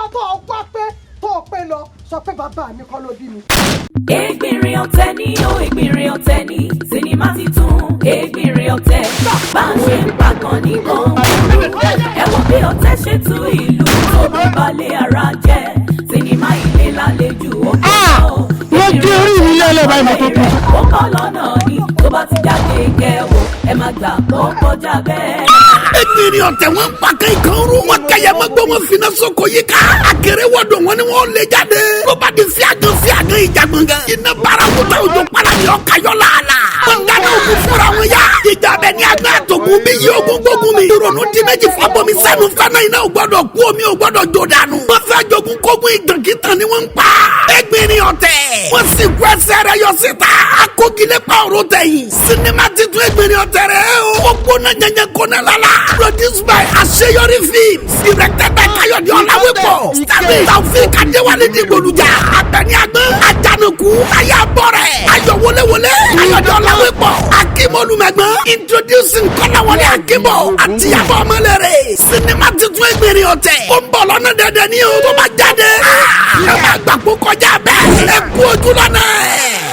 ìwọ tó wá pé tó pé lọ sọ pé bàbá mi kọ́ ló bí mi. Ègbìnrin ọ̀tẹ̀ ni ó ègbìnrin ọ̀tẹ̀ ni sinimá ti tún ègbìnrin ọ̀tẹ̀ bá ń ṣe ń pàgàn ní gbọ̀ngbọ̀n ẹ wo bí ọ̀tẹ̀ ṣe tú ìlú tó bí balẹ̀ ara jẹ́ sinimá ilé lálejò ó kọ́ wọ́n gé orí mi lẹ́lẹ́ báyìí mo tó kù. ó kọ́ lọ́nà ni tó bá ti jáde kẹ́wò ẹ má gbà pọ́ kọjá bẹ́ẹ̀. Ègbìnrin ọ̀tẹ̀ wọn pa kankan rú wọn kẹyẹ mọ́gbọ́n wọn fina sọ́kò yìí ká akéré wọ́dọ̀ wọn ni wọ́n lè jáde ló bá di fíagán ìjà gbọ̀ngàn iná bara kúta òjò palami ọ̀kayọ̀ làálà wọn dáná ògùn fúnra wọn yá ìjà bẹ ní agbá àtògùn mi yí ogun gbógun mi ìrònú di méjì fábọmi sẹ́nu fẹ́nà iná ò gbọ́dọ̀ kú omi ò gbọ́dọ̀ jò dànù wọn fẹ́ jogun kógun ìtànkìtàn ni wọ́n ń pa Ègbìnrin ọ̀tẹ̀ wọ́n sì kú ẹsẹ̀ rẹ̀ yọ síta akókìlẹ̀ pa ọ̀rọ̀ tẹ̀yìn sinimá titun Ègbìnrin ọ̀tẹ̀ rẹ̀ ó gbóná jẹjẹ kóná lala produced by Àṣeyọrí Films directed by Káyọ̀dé Ọláwépọ̀ starring Taofik Adéwálé Dìgbòlùjà Àbẹ̀ní Àgbọ̀n Àjànàkú Ayábọ̀rẹ̀ Ayọ̀ Wọléwọlé Káyọ̀dé Ọláwépọ̀ Akim Olùmẹ̀gbọ́n introducing Kọ́láwọlé Akínbọ̀ àti Ìyábọ̀ Ọmọlẹ́rẹ̀ sinimá titun Ègbìnrin ọ̀tẹ̀ ó ń bọ̀ lọ́nà dẹ́dẹ́ ní o tó bá jáde ẹ máa gbàgbó kọjá bẹ́ẹ̀ ẹ kú ojú lọ́nà ẹ̀.